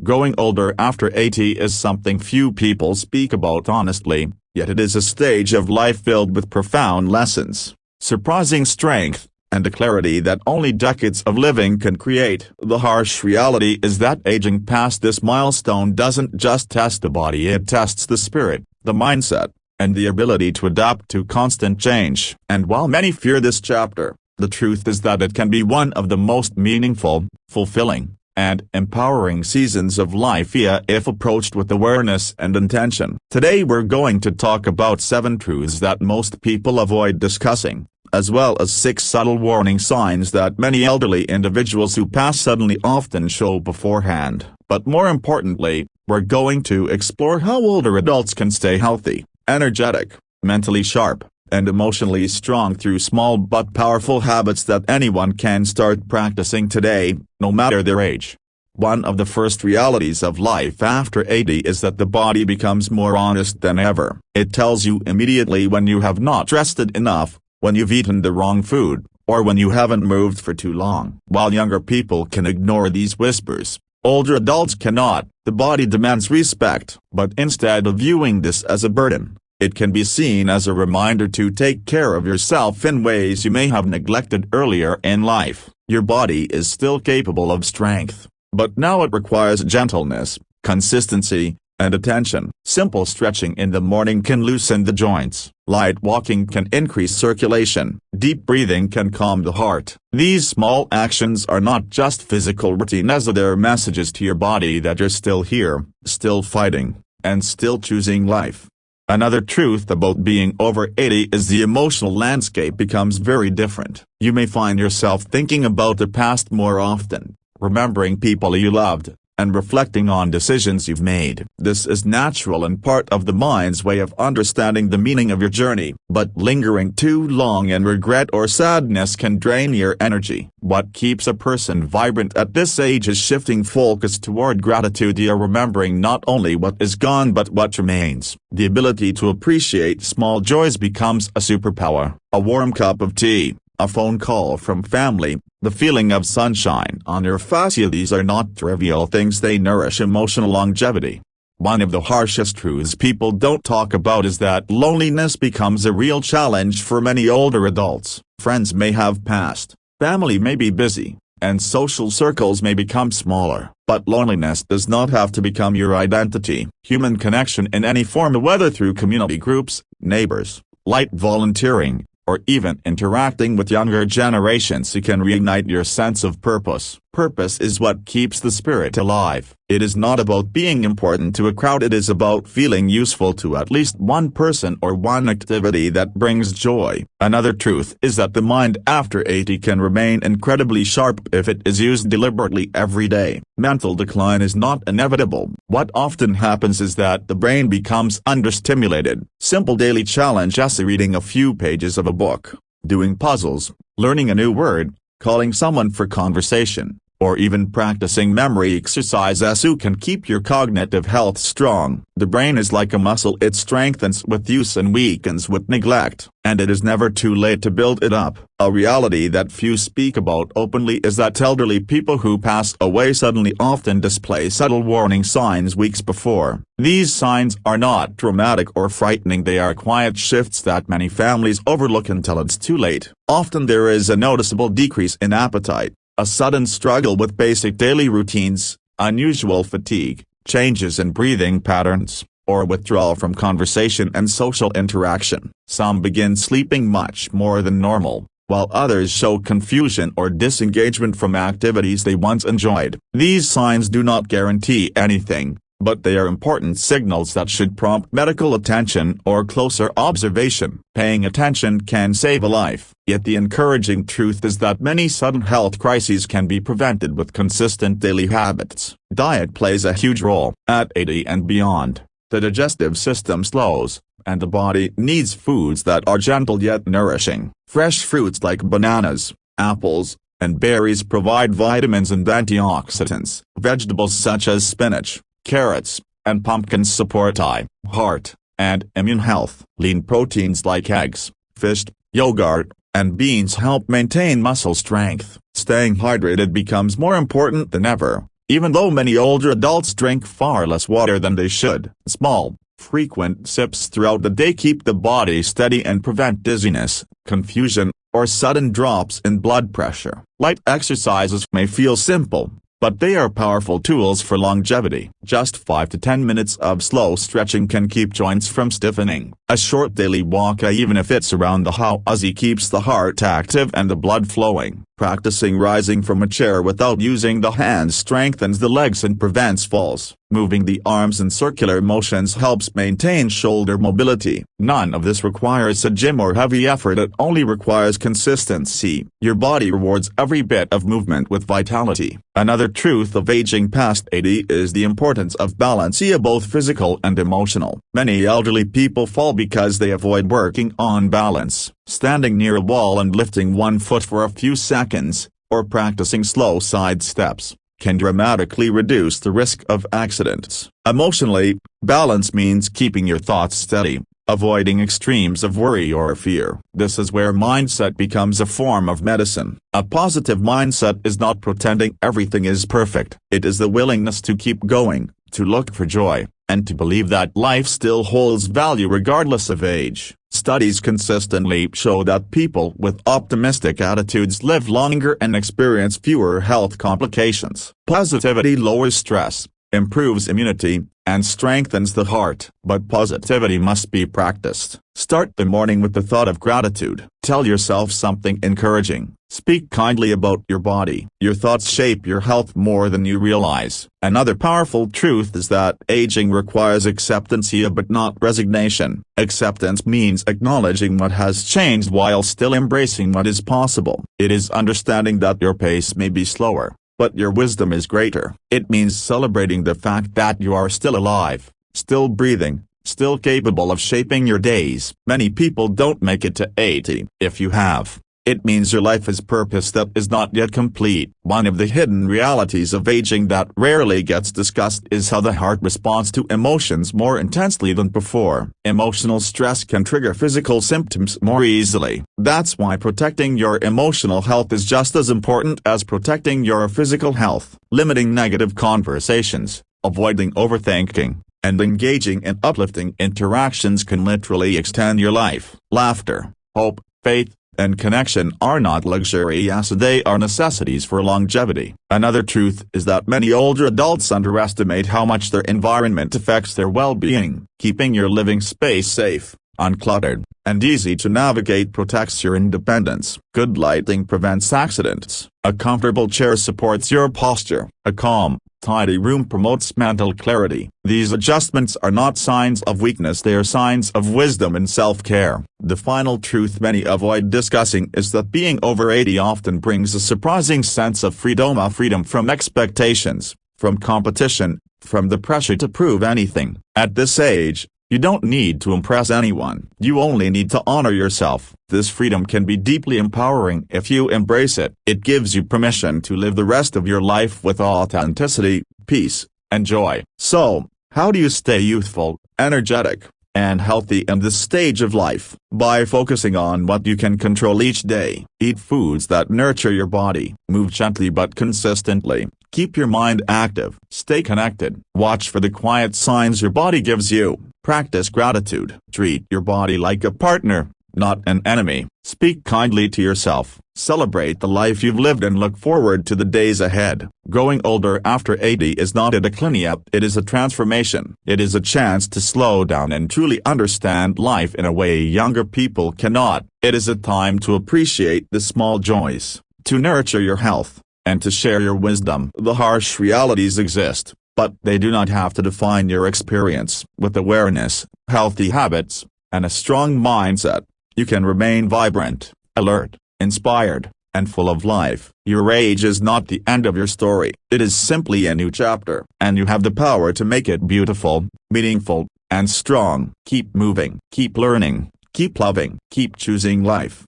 Growing older after 80 is something few people speak about honestly, yet it is a stage of life filled with profound lessons, surprising strength, and a clarity that only decades of living can create. The harsh reality is that aging past this milestone doesn't just test the body, it tests the spirit, the mindset, and the ability to adapt to constant change. And while many fear this chapter, the truth is that it can be one of the most meaningful, fulfilling, and empowering seasons of life if approached with awareness and intention. Today we're going to talk about 7 truths that most people avoid discussing, as well as 6 subtle warning signs that many elderly individuals who pass suddenly often show beforehand. But more importantly, we're going to explore how older adults can stay healthy, energetic, mentally sharp, and emotionally strong through small but powerful habits that anyone can start practicing today, no matter their age. One of the first realities of life after 80 is that the body becomes more honest than ever. It tells you immediately when you have not rested enough, when you've eaten the wrong food, or when you haven't moved for too long. While younger people can ignore these whispers, older adults cannot. The body demands respect, but instead of viewing this as a burden, it can be seen as a reminder to take care of yourself in ways you may have neglected earlier in life. Your body is still capable of strength, but now it requires gentleness, consistency, and attention. Simple stretching in the morning can loosen the joints. Light walking can increase circulation. Deep breathing can calm the heart. These small actions are not just physical routines, they're messages to your body that you're still here, still fighting, and still choosing life. Another truth about being over 80 is the emotional landscape becomes very different. You may find yourself thinking about the past more often, remembering people you loved, and reflecting on decisions you've made. This is natural and part of the mind's way of understanding the meaning of your journey. But lingering too long in regret or sadness can drain your energy. What keeps a person vibrant at this age is shifting focus toward gratitude. You're remembering not only what is gone but what remains. The ability to appreciate small joys becomes a superpower. A warm cup of tea, a phone call from family, the feeling of sunshine on your face. These are not trivial things, they nourish emotional longevity. One of the harshest truths people don't talk about is that loneliness becomes a real challenge for many older adults. Friends may have passed, family may be busy, and social circles may become smaller. But loneliness does not have to become your identity. Human connection in any form, whether through community groups, neighbors, light volunteering, or even interacting with younger generations, you can reignite your sense of purpose. Purpose is what keeps the spirit alive. It is not about being important to a crowd, it is about feeling useful to at least one person or one activity that brings joy. Another truth is that the mind after 80 can remain incredibly sharp if it is used deliberately every day. Mental decline is not inevitable. What often happens is that the brain becomes understimulated. Simple daily challenges, reading a few pages of a book, doing puzzles, learning a new word, calling someone for conversation, or even practicing memory exercises can keep your cognitive health strong. The brain is like a muscle, it strengthens with use and weakens with neglect, and it is never too late to build it up. A reality that few speak about openly is that elderly people who pass away suddenly often display subtle warning signs weeks before. These signs are not dramatic or frightening, they are quiet shifts that many families overlook until it's too late. Often there is a noticeable decrease in appetite, a sudden struggle with basic daily routines, unusual fatigue, changes in breathing patterns, or withdrawal from conversation and social interaction. Some begin sleeping much more than normal, while others show confusion or disengagement from activities they once enjoyed. These signs do not guarantee anything, but they are important signals that should prompt medical attention or closer observation. Paying attention can save a life. Yet the encouraging truth is that many sudden health crises can be prevented with consistent daily habits. Diet plays a huge role. At 80 and beyond, the digestive system slows, and the body needs foods that are gentle yet nourishing. Fresh fruits like bananas, apples, and berries provide vitamins and antioxidants. Vegetables such as spinach, carrots, and pumpkins support eye, heart, and immune health. Lean proteins like eggs, fish, yogurt, and beans help maintain muscle strength. Staying hydrated becomes more important than ever. Even though many older adults drink far less water than they should, small, frequent sips throughout the day keep the body steady and prevent dizziness, confusion, or sudden drops in blood pressure. Light exercises may feel simple, but they are powerful tools for longevity. Just 5 to 10 minutes of slow stretching can keep joints from stiffening. A short daily walk, even if it's around the house, keeps the heart active and the blood flowing. Practicing rising from a chair without using the hands strengthens the legs and prevents falls. Moving the arms in circular motions helps maintain shoulder mobility. None of this requires a gym or heavy effort, it only requires consistency. Your body rewards every bit of movement with vitality. Another truth of aging past 80 is the importance of balance, both physical and emotional. Many elderly people fall because they avoid working on balance. Standing near a wall and lifting one foot for a few seconds, or practicing slow side steps, can dramatically reduce the risk of accidents. Emotionally, balance means keeping your thoughts steady, avoiding extremes of worry or fear. This is where mindset becomes a form of medicine. A positive mindset is not pretending everything is perfect. It is the willingness to keep going, to look for joy, and to believe that life still holds value regardless of age. Studies consistently show that people with optimistic attitudes live longer and experience fewer health complications. Positivity lowers stress, improves immunity, and strengthens the heart. But positivity must be practiced. Start the morning with the thought of gratitude. Tell yourself something encouraging. Speak kindly about your body. Your thoughts shape your health more than you realize. Another powerful truth is that aging requires acceptance, but not resignation. Acceptance means acknowledging what has changed while still embracing what is possible. It is understanding that your pace may be slower, but your wisdom is greater. It means celebrating the fact that you are still alive, still breathing, still capable of shaping your days. Many people don't make it to 80. If you have, it means your life has purpose that is not yet complete. One of the hidden realities of aging that rarely gets discussed is how the heart responds to emotions more intensely than before. Emotional stress can trigger physical symptoms more easily. That's why protecting your emotional health is just as important as protecting your physical health. Limiting negative conversations, avoiding overthinking, and engaging in uplifting interactions can literally extend your life. Laughter, hope, faith, and connection are not luxuries, they are necessities for longevity. Another truth is that many older adults underestimate how much their environment affects their well-being. Keeping your living space safe, uncluttered, and easy to navigate protects your independence. Good lighting prevents accidents. A comfortable chair supports your posture. A calm, tidy room promotes mental clarity. These adjustments are not signs of weakness, they are signs of wisdom and self-care. The final truth many avoid discussing is that being over 80 often brings a surprising sense of freedom, a freedom from expectations, from competition, from the pressure to prove anything. At this age, you don't need to impress anyone. You only need to honor yourself. This freedom can be deeply empowering if you embrace it. It gives you permission to live the rest of your life with authenticity, peace, and joy. So, how do you stay youthful, energetic, and healthy in this stage of life? By focusing on what you can control each day. Eat foods that nurture your body. Move gently but consistently. Keep your mind active. Stay connected. Watch for the quiet signs your body gives you. Practice gratitude. Treat your body like a partner, not an enemy. Speak kindly to yourself. Celebrate the life you've lived and look forward to the days ahead. Growing older after 80 is not a decline, it is a transformation. It is a chance to slow down and truly understand life in a way younger people cannot. It is a time to appreciate the small joys, to nurture your health, and to share your wisdom. The harsh realities exist, but they do not have to define your experience. With awareness, healthy habits, and a strong mindset, you can remain vibrant, alert, inspired, and full of life. Your age is not the end of your story. It is simply a new chapter, and you have the power to make it beautiful, meaningful, and strong. Keep moving, keep learning, keep loving, keep choosing life.